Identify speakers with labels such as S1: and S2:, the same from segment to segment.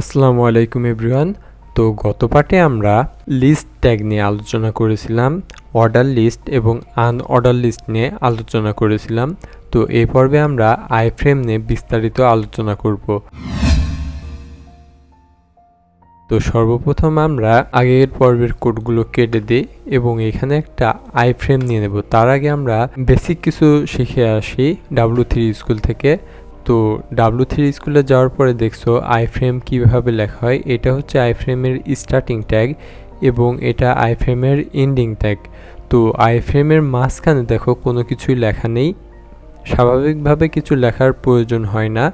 S1: আসসালামু আলাইকুম এভরিওয়ান। তো গত পার্টে আমরা লিস্ট ট্যাগ নিয়ে আলোচনা করেছিলাম, অর্ডার লিস্ট এবং আনঅর্ডার লিস্ট নিয়ে আলোচনা করেছিলাম। তো এই পর্বে আমরা আইফ্রেম নিয়ে বিস্তারিত আলোচনা করব। তো সর্বপ্রথম আমরা আগের পর্বের কোডগুলো কেটে দিই এবং এখানে একটা আইফ্রেম নিয়ে নেব। তার আগে আমরা বেসিক কিছু শিখে আসি W3 স্কুল থেকে। তো W3 স্কুলে যাওয়ার পরে দেখছো আইফ্রেম কিভাবে লেখা হয়। এটা হচ্ছে আইফ্রেমের স্টার্টিং ট্যাগ এবং এটা আইফ্রেমের এন্ডিং ট্যাগ। তো আইফ্রেমের মাঝখানে দেখো কোনো কিছুই লেখা নেই, স্বাভাবিকভাবে কিছু লেখার প্রয়োজন হয় না।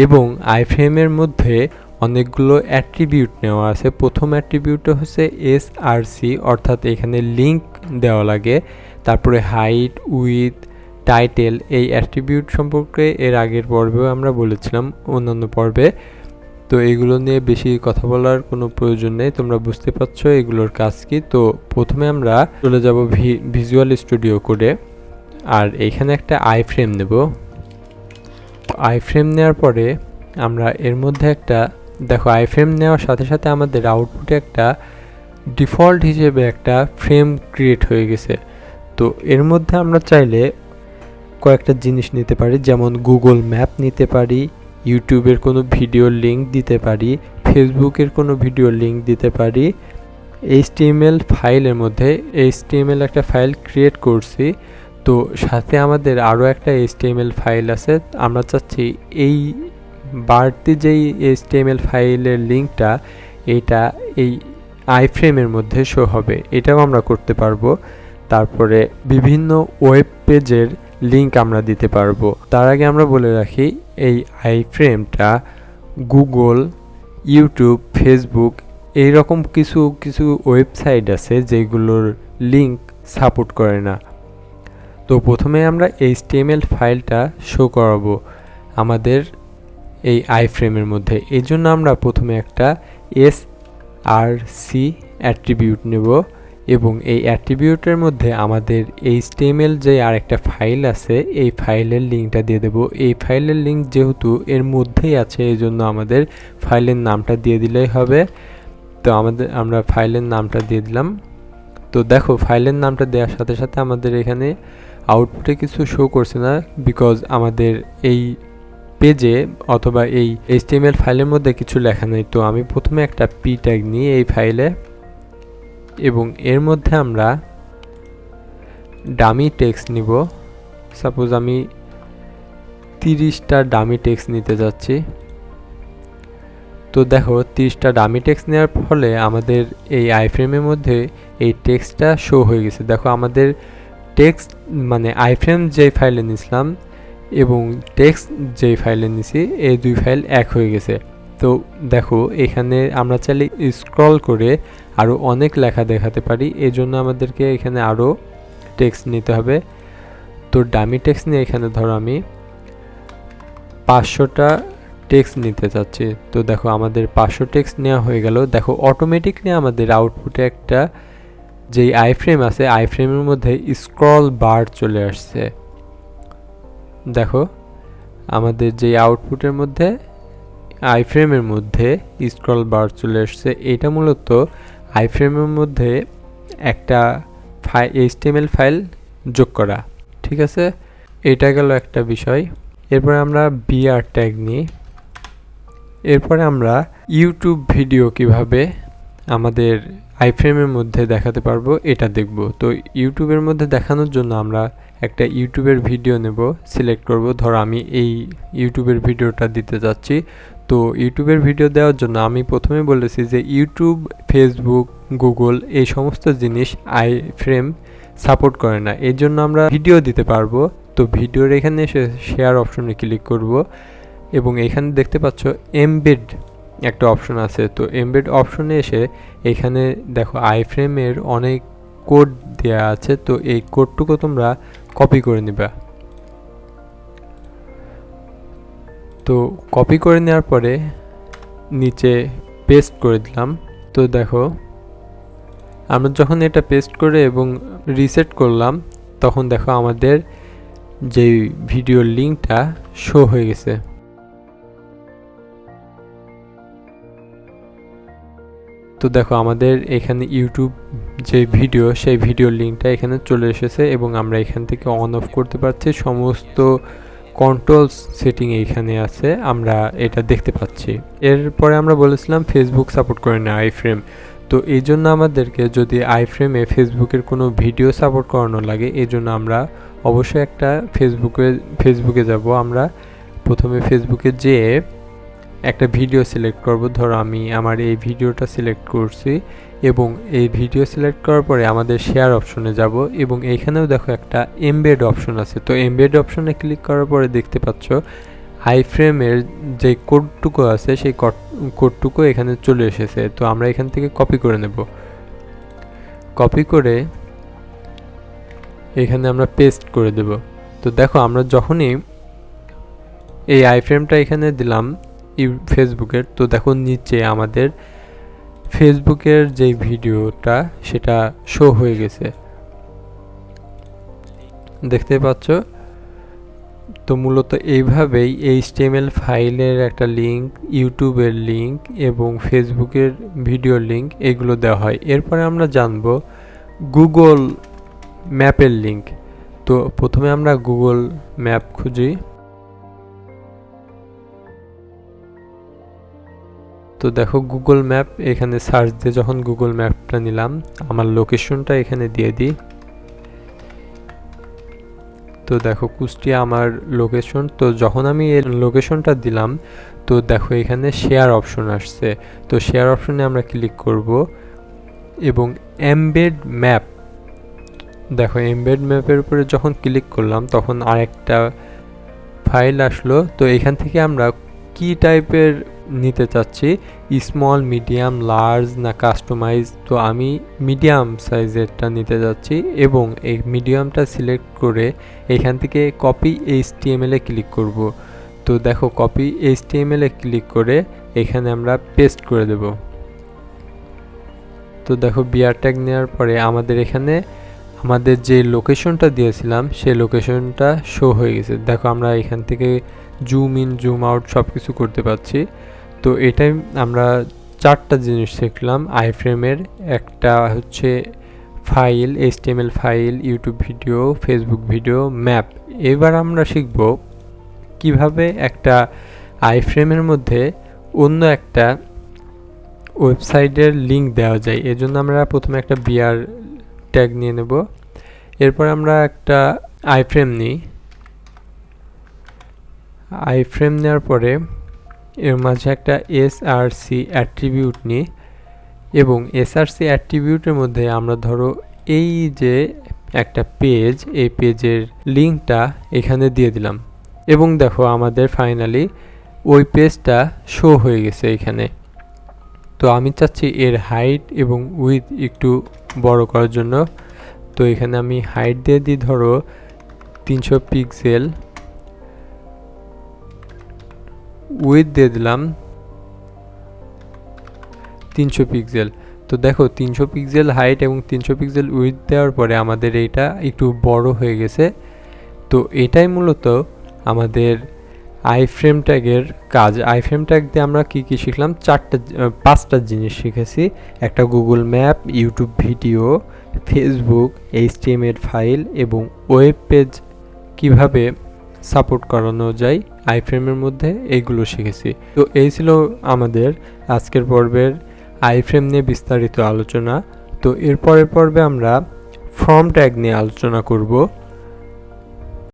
S1: এবং আইফ্রেমের মধ্যে অনেকগুলো অ্যাট্রিবিউট নেওয়া আছে। প্রথম অ্যাট্রিবিউটটা হচ্ছে SRC, অর্থাৎ এখানে লিঙ্ক দেওয়া লাগে। তারপরে হাইট, উইথ, টাইটেল, এই অ্যাট্রিবিউট সম্পর্কে এর আগের পর্বেও আমরা বলেছিলাম, অন্যান্য পর্বে। তো এগুলো নিয়ে বেশি কথা বলার কোনো প্রয়োজন নেই, তোমরা বুঝতে পারছো এগুলোর কাজ কি। তো প্রথমে আমরা চলে যাব ভিজুয়াল স্টুডিও কোডে, আর এখানে একটা আইফ্রেম নেব। আইফ্রেম নেওয়ার পরে আমরা এর মধ্যে একটা দেখো আইফ্রেম নেওয়ার সাথে সাথে আমাদের আউটপুটে একটা ডিফল্ট হিসেবে একটা ফ্রেম ক্রিয়েট হয়ে গেছে। তো এর মধ্যে আমরা চাইলে কয়েকটা জিনিস নিতে পারি, যেমন গুগল ম্যাপ নিতে পারি, ইউটিউবের কোনো ভিডিওর লিঙ্ক দিতে পারি, ফেসবুকের কোনো ভিডিওর লিঙ্ক দিতে পারি। HTML ফাইলের মধ্যে HTML একটা ফাইল ক্রিয়েট করছি, তো সাথে আমাদের আরও একটা HTML ফাইল আছে। আমরা চাচ্ছি এই বাড়তি যেই HTML ফাইলের লিঙ্কটা এটা এই আইফ্রেমের মধ্যে শো হবে, এটাও আমরা করতে পারবো। তারপরে বিভিন্ন ওয়েব পেজের লিঙ্ক আমরা দিতে পারবো। তার আগে আমরা বলে রাখি এই আইফ্রেমটা গুগল, ইউটিউব, ফেসবুক এইরকম কিছু কিছু ওয়েবসাইট আছে যেগুলোর লিঙ্ক সাপোর্ট করে না। তো প্রথমে আমরা HTML ফাইলটা শো করাবো আমাদের এই আইফ্রেমের মধ্যে। এই জন্য আমরা প্রথমে একটা SRC অ্যাট্রিবিউট নেব এবং এই অ্যাট্রিবিউটের মধ্যে আমাদের HTML যে আরেকটা ফাইল আছে এই ফাইলের লিঙ্কটা দিয়ে দেব। এই ফাইলের লিঙ্ক যেহেতু এর মধ্যেই আছে, এই জন্য আমাদের ফাইলের নামটা দিয়ে দিলেই হবে। তো আমরা ফাইলের নামটা দিয়ে দিলাম। তো দেখো ফাইলের নামটা দেওয়ার সাথে সাথে আমাদের এখানে আউটপুটে কিছু শো করছে না, বিকজ আমাদের এই পেজে অথবা এই HTML ফাইলের মধ্যে কিছু লেখা নেই। তো আমি প্রথমে একটা p ট্যাগ নিয়ে এই ফাইলে এবং এর মধ্যে আমরা ডামি টেক্সট নিব। সাপোজ আমি 30টা ডামি টেক্সট নিতে যাচ্ছি। তো দেখো 30টা ডামি টেক্সট নেওয়ার ফলে আমাদের এই আইফ্রেমের মধ্যে এই টেক্সটটা শো হয়ে গেছে। দেখো আমাদের টেক্সট মানে আইফ্রেম যে ফাইলে নিছিলাম এবং টেক্সট যে ফাইলে নিছি এই দুই ফাইল এক হয়ে গেছে। তো দেখো এখানে আমরা চাইলে স্ক্রল করে আরও অনেক লেখা দেখাতে পারি, এই জন্য আমাদেরকে এখানে আরও টেক্সট নিতে হবে। তো ডামি টেক্সট নিয়ে এখানে ধরো আমি 500টা টেক্সট নিতে চাচ্ছি। তো দেখো আমাদের 500 টেক্সট নেওয়া হয়ে গেল। দেখো অটোমেটিকলি আমাদের আউটপুটে একটা যেই আইফ্রেম আছে আইফ্রেমের মধ্যে স্ক্রল বার চলে আসছে। দেখো আমাদের যে আউটপুটের মধ্যে আইফ্রেমের মধ্যে স্ক্রল বার চলে আসছে। এটা মূলত আইফ্রেমের মধ্যে একটা HTML ফাইল যোগ করা। ঠিক আছে, এটা গেল একটা বিষয়। এরপরে আমরা BR ট্যাগ নিই। এরপরে আমরা ইউটিউব ভিডিও কিভাবে আমাদের আইফ্রেমের মধ্যে দেখাতে পারবো এটা দেখব। তো ইউটিউবের মধ্যে দেখানোর জন্য আমরা একটা ইউটিউবের ভিডিও নেব, সিলেক্ট করব। ধর আমি এই ইউটিউবের ভিডিওটা দিতে যাচ্ছি। তো ইউটিউবের ভিডিও দেওয়ার জন্য আমি প্রথমে বলেছি যে ইউটিউব, ফেসবুক, গুগল এই সমস্ত জিনিস আইফ্রেম সাপোর্ট করে না, এই জন্য আমরা ভিডিও দিতে পারবো। তো ভিডিওর এখানে এসে শেয়ার অপশনে ক্লিক করব এবং এখানে দেখতে পাচ্ছ এমবেড একটা অপশন আছে। তো এমবেড অপশনে এসে এখানে দেখো আইফ্রেমের অনেক কোড দেওয়া আছে। তো এই কোডটুকু তোমরা কপি করে নিবা। তো কপি করে নেওয়ার পরে নিচে পেস্ট করে দিলাম। তো দেখো আমরা যখন এটা পেস্ট করে এবং রিসেট করলাম তখন দেখো আমাদের যে ভিডিওর লিঙ্কটা শো হয়ে গেছে। তো দেখো আমাদের এখানে ইউটিউব যে ভিডিও, সেই ভিডিওর লিঙ্কটা এখানে চলে এসেছে এবং আমরা এখান থেকে অন অফ করতে পারছি। সমস্ত কন্ট্রোলস সেটিং এইখানে আছে, আমরা এটা দেখতে পাচ্ছি। এরপরে আমরা বলেছিলাম ফেসবুক সাপোর্ট করে না আইফ্রেম। তো এই জন্য আমাদেরকে যদি আইফ্রেমে ফেসবুকের কোনো ভিডিও সাপোর্ট করানো লাগে, এই জন্য আমরা অবশ্যই একটা ফেসবুকে যাব। আমরা প্রথমে ফেসবুকে যেয়ে একটা ভিডিও সিলেক্ট করব। ধরো আমি আমার এই ভিডিওটা সিলেক্ট করছি এবং এই ভিডিও সিলেক্ট করার পরে আমাদের শেয়ার অপশনে যাব এবং এইখানেও দেখো একটা এমবেড অপশন আছে। তো এমবেড অপশনে ক্লিক করার পরে দেখতে পাচ্ছ আইফ্রেমের যে কোডটুকু আছে সেই কোডটুকু এখানে চলে এসেছে। তো আমরা এখান থেকে কপি করে নেব। কপি করে এখানে আমরা পেস্ট করে দেব। তো দেখো আমরা যখনই এই আইফ্রেমটা এখানে দিলাম ফেসবুকের, তো দেখো নিচে আমাদের ফেসবুকের যে ভিডিওটা সেটা শো হয়ে গেছে, দেখতে পাচ্ছ। তো মূলত এইভাবেই HTML ফাইলের একটা লিঙ্ক, ইউটিউবের লিঙ্ক এবং ফেসবুকের ভিডিওর লিঙ্ক এগুলো দেওয়া হয়। এরপরে আমরা জানব গুগল ম্যাপের লিঙ্ক। তো প্রথমে আমরা গুগল ম্যাপ খুঁজি। তো দেখো গুগল ম্যাপ, এখানে সার্চ দিয়ে যখন গুগল ম্যাপটা নিলাম, আমার লোকেশনটা এখানে দিয়ে দিই। তো দেখো কুষ্টিয়া আমার লোকেশন। তো যখন আমি এই লোকেশনটা দিলাম, তো দেখো এখানে শেয়ার অপশন আসছে। তো শেয়ার অপশনে আমরা ক্লিক করব এবং এমবেড ম্যাপ, দেখো এমবেড ম্যাপের উপরে যখন ক্লিক করলাম তখন আরেকটা ফাইল আসলো। তো এখান থেকে আমরা কি টাইপের নিতে চাচ্ছি, স্মল, মিডিয়াম, লার্জ না কাস্টমাইজ। তো আমি মিডিয়াম সাইজেরটা নিতে যাচ্ছি এবং এই মিডিয়ামটা সিলেক্ট করে এখান থেকে কপি HTML এ ক্লিক করব। তো দেখো কপি HTML এ ক্লিক করে এখানে আমরা পেস্ট করে দেব। তো দেখো বিআর ট্যাগ নেওয়ার পরে আমাদের এখানে আমাদের যে লোকেশনটা দিয়েছিলাম সেই লোকেশনটা শো হয়ে গেছে। দেখো আমরা এখান থেকে জুম ইন জুম আউট সব কিছু করতে পারছি। তো এটাই আমরা চারটা জিনিস শিখলাম আইফ্রেমের। একটা হচ্ছে file, HTML file, YouTube video, Facebook video, map. এবার আমরা শিখব কিভাবে একটা আইফ্রেমের মধ্যে অন্য একটা ওয়েবসাইটের লিঙ্ক দেওয়া যায়। এজন্য আমরা প্রথমে একটা বিআর ট্যাগ নিয়ে নেব। এরপর আমরা একটা আইফ্রেম নিই। আইফ্রেম নেওয়ার পরে এর মাঝে একটা SRC অ্যাট্রিবিউট নিই এবং SRC অ্যাট্রিবিউটের মধ্যে আমরা ধরো এই যে একটা পেজ, এই পেজের লিঙ্কটা এখানে দিয়ে দিলাম এবং দেখো আমাদের ফাইনালি ওই পেজটা শো হয়ে গেছে এখানে। তো আমি চাচ্ছি এর হাইট এবং উইথ একটু বড় করার জন্য। তো এখানে আমি হাইট দিয়ে দিই ধরো 300 পিক্সেল, উইথ দিয়ে দিলাম 300 পিক্সেল। তো দেখো 300 পিক্সেল হাইট এবং 300 পিক্সেল উইথ দেওয়ার পরে আমাদের এইটা একটু বড় হয়ে গেছে। তো এটাই মূলত আমাদের আইফ্রেম ট্যাগের কাজ। আইফ্রেম ট্যাগ দিয়ে আমরা কি কি শিখলাম, পাঁচটা জিনিস শিখেছি। একটা Google map, YouTube video, Facebook, HTML file এবং ওয়েব পেজ কিভাবে সাপোর্ট করানো যায় আইফ্রেমের মধ্যে, এইগুলো শিখেছি। তো এই ছিল আমাদের আজকের পর্বের আইফ্রেম নিয়ে বিস্তারিত আলোচনা। তো এর পরের পর্বে আমরা ফর্ম ট্যাগ নিয়ে আলোচনা করব।